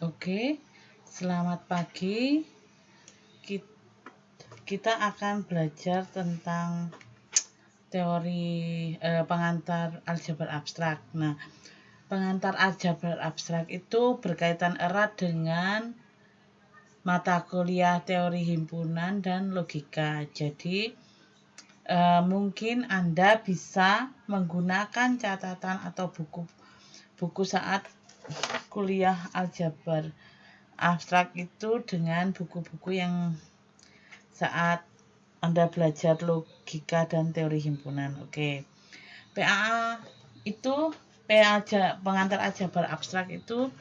Oke, selamat pagi. Kita akan belajar tentang teori pengantar aljabar abstrak. Nah, pengantar aljabar abstrak itu berkaitan erat dengan mata kuliah teori himpunan dan logika. Jadi, mungkin Anda bisa menggunakan catatan atau buku saat kuliah aljabar abstrak itu dengan buku-buku yang saat Anda belajar logika dan teori himpunan. Oke. PAA itu pengantar aljabar abstrak itu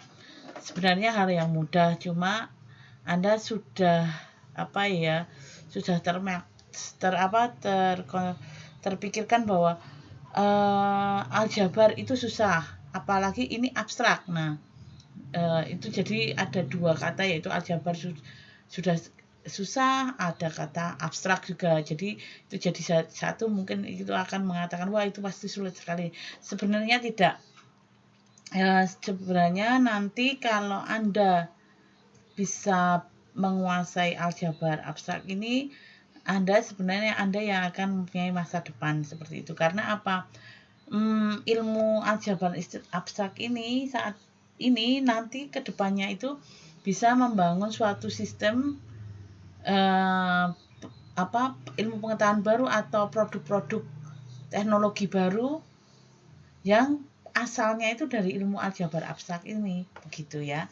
sebenarnya hal yang mudah, cuma Anda sudah sudah terpikirkan bahwa aljabar itu susah, apalagi ini abstrak. Nah, itu jadi ada dua kata, yaitu aljabar sudah susah, ada kata abstrak juga. Jadi itu jadi satu, mungkin itu akan mengatakan wah itu pasti sulit sekali. Sebenarnya tidak. Sebenarnya nanti kalau Anda bisa menguasai aljabar abstrak ini, Anda yang akan mempunyai masa depan seperti itu. Karena apa? Ilmu aljabar abstrak ini saat ini nanti kedepannya itu bisa membangun suatu sistem ilmu pengetahuan baru atau produk-produk teknologi baru yang asalnya itu dari ilmu aljabar abstrak ini, begitu ya.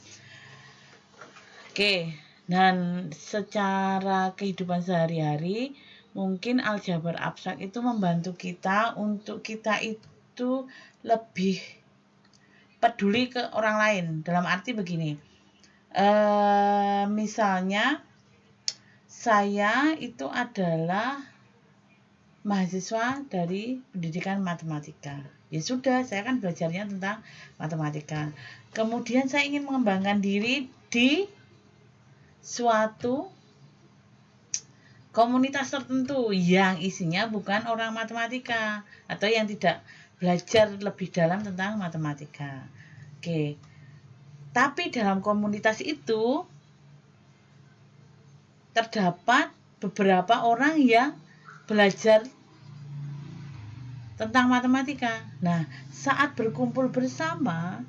Oke, dan secara kehidupan sehari-hari mungkin aljabar abstrak itu membantu kita untuk kita itu lebih peduli ke orang lain. Dalam arti begini, misalnya saya itu adalah mahasiswa dari pendidikan matematika. Ya sudah, saya kan belajarnya tentang matematika. Kemudian saya ingin mengembangkan diri di suatu komunitas tertentu yang isinya bukan orang matematika atau yang tidak belajar lebih dalam tentang matematika. Oke. Tapi dalam komunitas itu terdapat beberapa orang yang belajar tentang matematika. Nah, saat berkumpul bersama,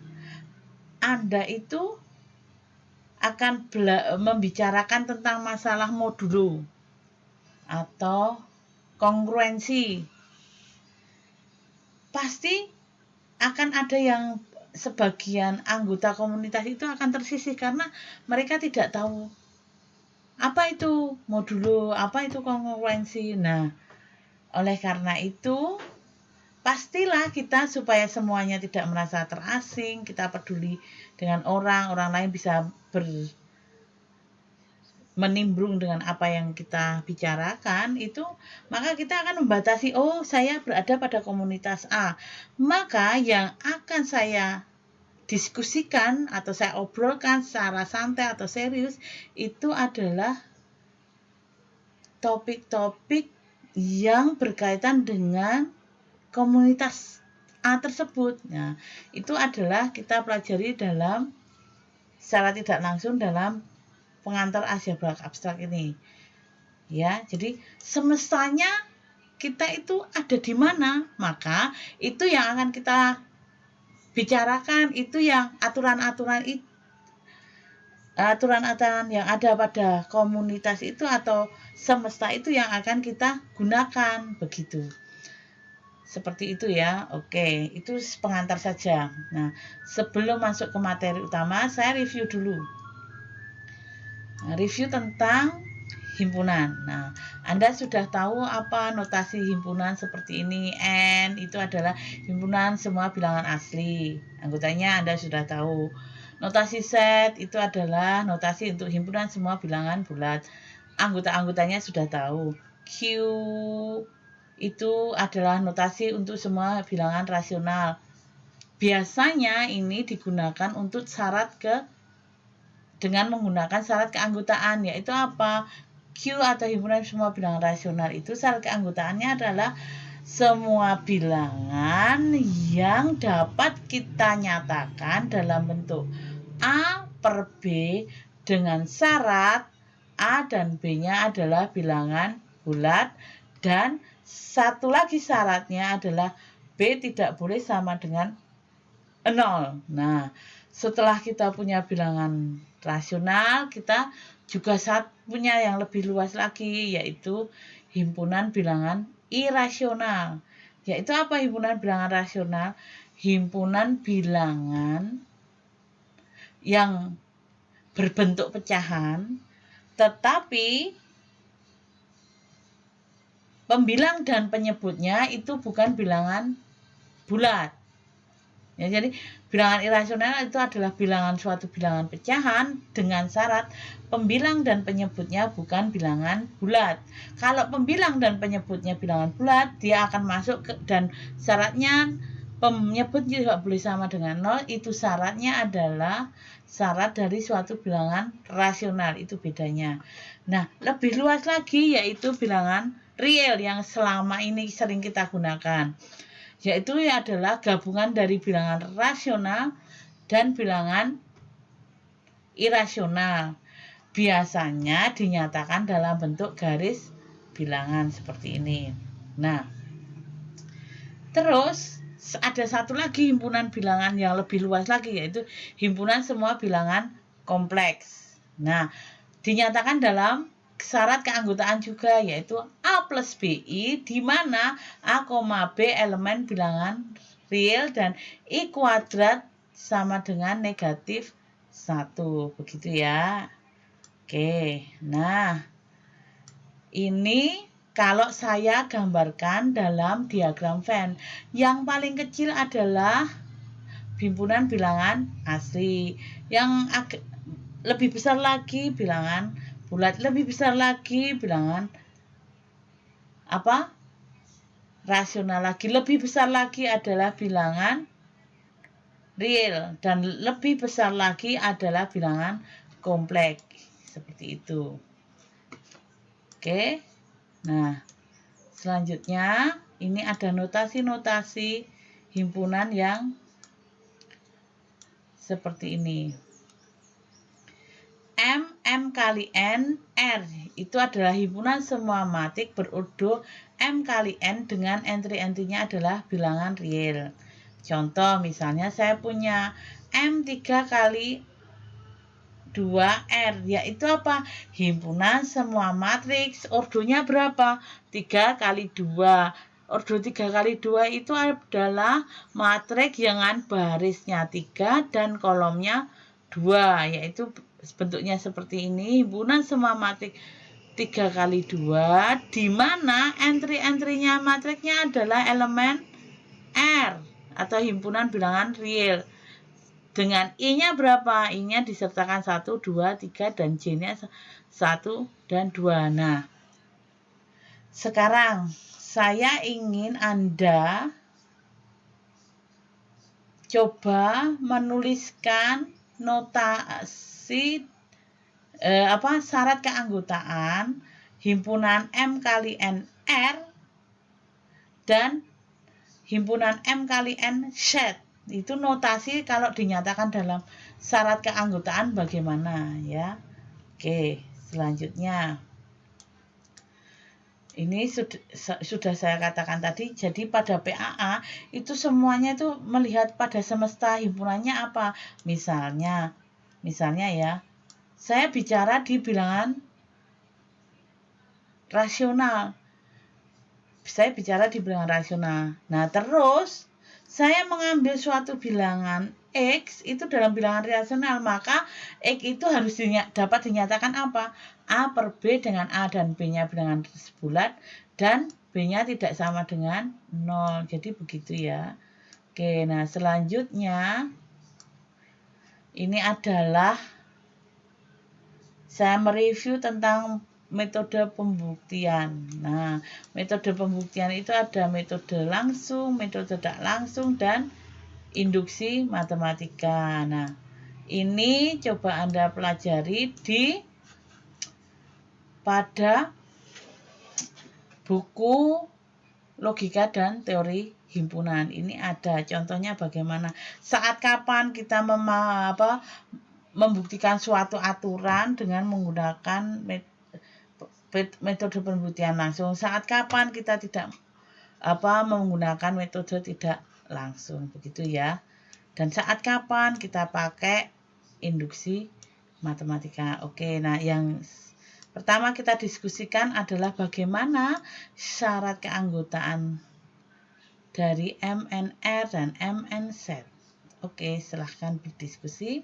Anda itu akan membicarakan tentang masalah modulo atau kongruensi. Pasti akan ada yang sebagian anggota komunitas itu akan tersisih karena mereka tidak tahu apa itu modulo, apa itu kongruensi. Nah, oleh karena itu pastilah kita, supaya semuanya tidak merasa terasing, kita peduli dengan orang lain bisa menimbrung dengan apa yang kita bicarakan itu, maka kita akan membatasi, oh saya berada pada komunitas A, maka yang akan saya diskusikan atau saya obrolkan secara santai atau serius itu adalah topik-topik yang berkaitan dengan komunitas A tersebut. Nah, itu adalah kita pelajari dalam secara tidak langsung dalam pengantar aljabar abstrak ini. Ya, jadi semestanya kita itu ada di mana, maka itu yang akan kita bicarakan, itu yang aturan-aturan yang ada pada komunitas itu atau semesta itu yang akan kita gunakan, begitu. Seperti itu ya. Oke, itu pengantar saja. Nah, sebelum masuk ke materi utama, saya review dulu. Nah, review tentang himpunan. Nah, Anda sudah tahu apa notasi himpunan seperti ini. N itu adalah himpunan semua bilangan asli. Anggotanya Anda sudah tahu. Notasi set itu adalah notasi untuk himpunan semua bilangan bulat. Anggota-anggotanya sudah tahu. Q itu adalah notasi untuk semua bilangan rasional. Biasanya ini digunakan untuk dengan menggunakan syarat keanggotaan, yaitu apa? Q atau himpunan semua bilangan rasional itu syarat keanggotaannya adalah semua bilangan yang dapat kita nyatakan dalam bentuk A per B dengan syarat A dan B-nya adalah bilangan bulat, dan satu lagi syaratnya adalah B tidak boleh sama dengan 0. Nah, setelah kita punya bilangan rasional, kita juga punya yang lebih luas lagi, yaitu himpunan bilangan irasional. Yaitu apa himpunan bilangan rasional? Himpunan bilangan yang berbentuk pecahan, tetapi pembilang dan penyebutnya itu bukan bilangan bulat. Ya, jadi bilangan irasional itu adalah suatu bilangan pecahan dengan syarat pembilang dan penyebutnya bukan bilangan bulat. Kalau pembilang dan penyebutnya bilangan bulat, dia akan masuk dan syaratnya penyebut juga boleh sama dengan 0. Itu syaratnya adalah syarat dari suatu bilangan rasional, itu bedanya. Nah, lebih luas lagi yaitu bilangan real yang selama ini sering kita gunakan, yaitu adalah gabungan dari bilangan rasional dan bilangan irasional. Biasanya dinyatakan dalam bentuk garis bilangan seperti ini. Nah, terus ada satu lagi himpunan bilangan yang lebih luas lagi, yaitu himpunan semua bilangan kompleks. Nah, dinyatakan dalam syarat keanggotaan juga, yaitu A plus BI, di mana A, B elemen bilangan real dan I kuadrat sama dengan negatif 1. Begitu ya. Oke, nah ini kalau saya gambarkan dalam diagram Venn, yang paling kecil adalah himpunan bilangan asli, yang lebih besar lagi bilangan bulat, lebih besar lagi bilangan rasional lagi, lebih besar lagi adalah bilangan real, dan lebih besar lagi adalah bilangan kompleks. Seperti itu. Oke. Nah, selanjutnya ini ada notasi-notasi himpunan yang seperti ini. M kali N, R itu adalah himpunan semua matrik berurut M kali N dengan entry-entry-nya adalah bilangan real. Contoh misalnya saya punya M3 kali 2R, yaitu apa? Himpunan semua matriks, ordonya berapa? 3 kali 2. Ordo 3 kali 2 itu adalah matriks dengan barisnya 3 dan kolomnya 2, yaitu bentuknya seperti ini, himpunan semua matriks 3 kali 2, di mana entry-entry-nya matriksnya adalah elemen R atau himpunan bilangan real. Dengan I-nya berapa? I-nya disertakan 1, 2, 3, dan J-nya 1 dan 2. Nah, sekarang saya ingin Anda coba menuliskan notasi syarat keanggotaan himpunan M kali N R dan himpunan M kali N set. Itu notasi kalau dinyatakan dalam syarat keanggotaan bagaimana ya. Oke, selanjutnya ini sudah saya katakan tadi. Jadi pada PAA itu semuanya itu melihat pada semesta himpunannya apa. Misalnya ya, saya bicara di bilangan rasional. Nah, terus saya mengambil suatu bilangan X itu dalam bilangan rasional, maka X itu harus dapat dinyatakan apa? A per B dengan A dan B-nya bilangan bulat dan B-nya tidak sama dengan 0. Jadi begitu ya. Oke, nah selanjutnya ini adalah saya mereview tentang metode pembuktian. Nah, metode pembuktian itu ada metode langsung, metode tak langsung, dan induksi matematika. Nah, ini coba Anda pelajari pada buku logika dan teori himpunan. Ini ada contohnya bagaimana saat kapan kita membuktikan suatu aturan dengan menggunakan metode pembuktian langsung. Saat kapan kita tidak menggunakan metode tidak langsung, begitu ya. Dan saat kapan kita pakai induksi matematika. Oke, nah yang pertama kita diskusikan adalah bagaimana syarat keanggotaan dari MNR dan MNZ. Oke, silahkan berdiskusi.